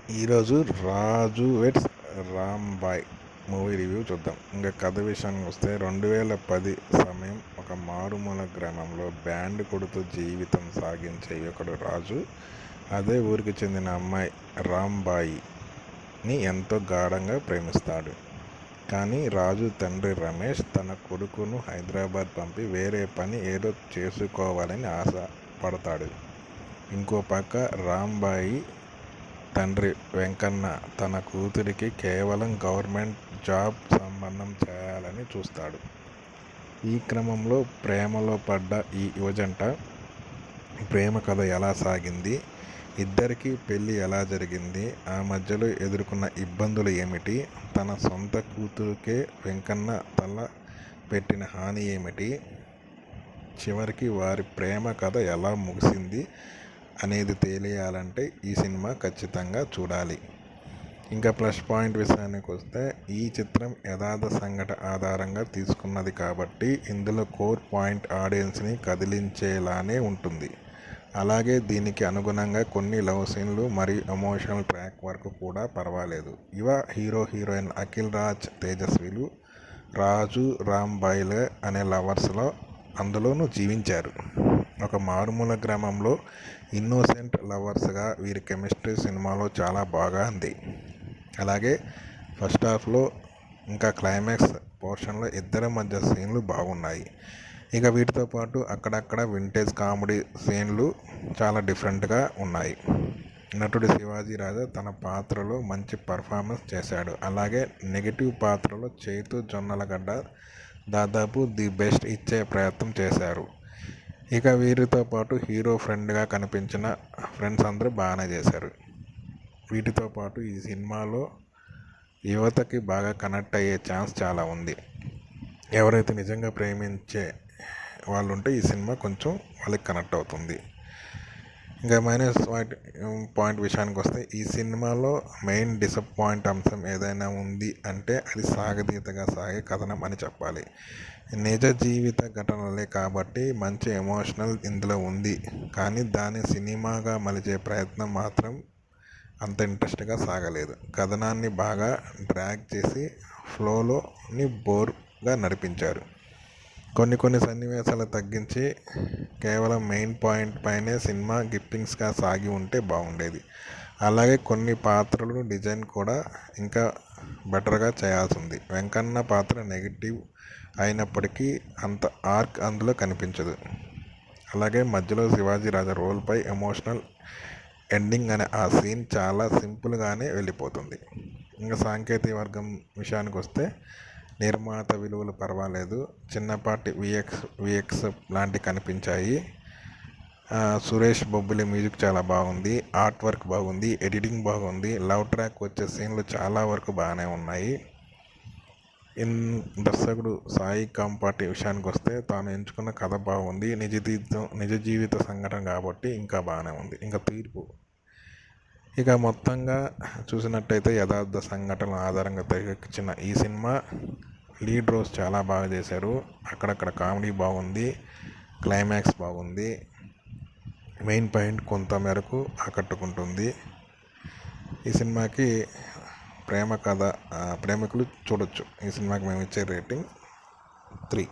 ఈరోజు రాజు weds Rambai movie review చూద్దాం. ఇంకా కథ విషయానికి వస్తే 2010 సమయం. ఒక మారుమూల గ్రామంలో బ్యాండ్ కొడుతూ జీవితం సాగించే యువకుడు రాజు అదే ఊరికి చెందిన అమ్మాయి రాంబాయిని ఎంతో గాఢంగా ప్రేమిస్తాడు. కానీ రాజు తండ్రి రమేష్ తన కొడుకును హైదరాబాద్ పంపి వేరే పని ఏదో చేసుకోవాలని ఆశ పడతాడు. ఇంకో పక్క రాంబాయి తండ్రి వెంకన్న తన కూతురికి కేవలం గవర్నమెంట్ జాబ్ సంబంధం చేయాలని చూస్తాడు. ఈ క్రమంలో ప్రేమలో పడ్డ ఈ యువజంట ప్రేమ కథ ఎలా సాగింది, ఇద్దరికీ పెళ్ళి ఎలా జరిగింది, ఆ మధ్యలో ఎదుర్కొన్న ఇబ్బందులు ఏమిటి, తన సొంత కూతురికే వెంకన్న తల పెట్టిన హాని ఏమిటి, చివరికి వారి ప్రేమ కథ ఎలా ముగిసింది అనేది తెలియాలంటే ఈ సినిమా ఖచ్చితంగా చూడాలి. ఇంకా ప్లస్ పాయింట్ విషయానికి వస్తే ఈ చిత్రం యథార్థ సంఘటన ఆధారంగా తీసుకున్నది కాబట్టి ఇందులో కోర్ పాయింట్ ఆడియన్స్ని కదిలించేలానే ఉంటుంది. అలాగే దీనికి అనుగుణంగా కొన్ని లవ్ సీన్లు మరియు ఎమోషనల్ ట్రాక్ వరకు కూడా పర్వాలేదు. హీరో హీరోయిన్ అఖిల్ రాజ్ తేజస్విలు రాజు రాంబాయ్ల అనే లవర్స్లో అందులోనూ జీవించారు. ఒక మారుమూల గ్రామంలో ఇన్నోసెంట్ లవర్స్గా వీరి కెమిస్ట్రీ సినిమాలో చాలా బాగా ఉంది. అలాగే ఫస్ట్ హాఫ్లో ఇంకా క్లైమాక్స్ పోర్షన్లో ఇద్దరి మధ్య సీన్లు బాగున్నాయి. ఇక వీటితో పాటు అక్కడక్కడ వింటేజ్ కామెడీ సీన్లు చాలా డిఫరెంట్గా ఉన్నాయి. నటుడు శివాజీ రాజా తన పాత్రలో మంచి పర్ఫార్మెన్స్ చేశాడు. అలాగే నెగిటివ్ పాత్రలో చైతు జొన్నలగడ్డ దాదాపు ది బెస్ట్ ఇచ్చే ప్రయత్నం చేశారు. ఇక వీరితో పాటు హీరో ఫ్రెండ్గా కనిపించిన ఫ్రెండ్స్ అందరూ బాగానే చేశారు. వీటితో పాటు ఈ సినిమాలో యువతకి బాగా కనెక్ట్ అయ్యే ఛాన్స్ చాలా ఉంది. ఎవరైతే నిజంగా ప్రేమించే వాళ్ళు ఉంటే ఈ సినిమా కొంచెం వాళ్ళకి కనెక్ట్ అవుతుంది. ఇంకా మైనస్ పాయింట్ విషయానికి వస్తే ఈ సినిమాలో మెయిన్ డిసప్పాయింట్ అంశం ఏదైనా ఉంది అంటే అది సాగతీతగా సాగే కథనం అని చెప్పాలి. నిజ జీవిత ఘటనలే కాబట్టి మంచి ఎమోషనల్ ఇందులో ఉంది. కానీ దాన్ని సినిమాగా మలిచే ప్రయత్నం మాత్రం అంత ఇంట్రెస్ట్గా సాగలేదు. కథనాన్ని బాగా డ్రాగ్ చేసి ఫ్లోలోని బోర్గా నడిపించారు. కొన్ని సన్నివేశాలు తగ్గించి కేవలం మెయిన్ పాయింట్ పైనే సినిమా గిప్పింగ్స్గా సాగి ఉంటే బాగుండేది. అలాగే కొన్ని పాత్రలు డిజైన్ కూడా ఇంకా బెటర్గా చేయాల్సి ఉంది. వెంకన్న పాత్ర నెగిటివ్ అయినప్పటికీ అంత ఆర్క్ అందులో కనిపించదు. అలాగే మధ్యలో శివాజీ రాజా రోల్పై ఎమోషనల్ ఎండింగ్ అనే ఆ సీన్ చాలా సింపుల్గానే వెళ్ళిపోతుంది. ఇంకా సాంకేతిక వర్గం విషయానికి వస్తే నిర్మాత విలువలు పర్వాలేదు. చిన్నపాటి విఎక్స్ లాంటివి కనిపించాయి. సురేష్ బొబ్బిలి మ్యూజిక్ చాలా బాగుంది. ఆర్ట్ వర్క్ బాగుంది. ఎడిటింగ్ బాగుంది. లవ్ ట్రాక్ వచ్చే సీన్లు చాలా వరకు బాగానే ఉన్నాయి. దర్శకుడు సాయి కాంపాటి విషయానికి వస్తే తాను ఎంచుకున్న కథ బాగుంది. నిజ జీవిత సంఘటన కాబట్టి ఇంకా బాగానే ఉంది. ఇంకా తీర్పు ఇక మొత్తంగా చూసినట్టయితే యథార్థ సంఘటనల ఆధారంగా తెరకెక్కించిన ఈ సినిమా లీడ్ రోల్స్ చాలా బాగా చేశారు. అక్కడక్కడ కామెడీ బాగుంది. క్లైమాక్స్ బాగుంది. మెయిన్ పాయింట్ కొంత మేరకు ఆకట్టుకుంటుంది. ఈ సినిమాకి ప్రేమికులు చూడొచ్చు. ఈ సినిమాకి మేము ఇచ్చే రేటింగ్ 3.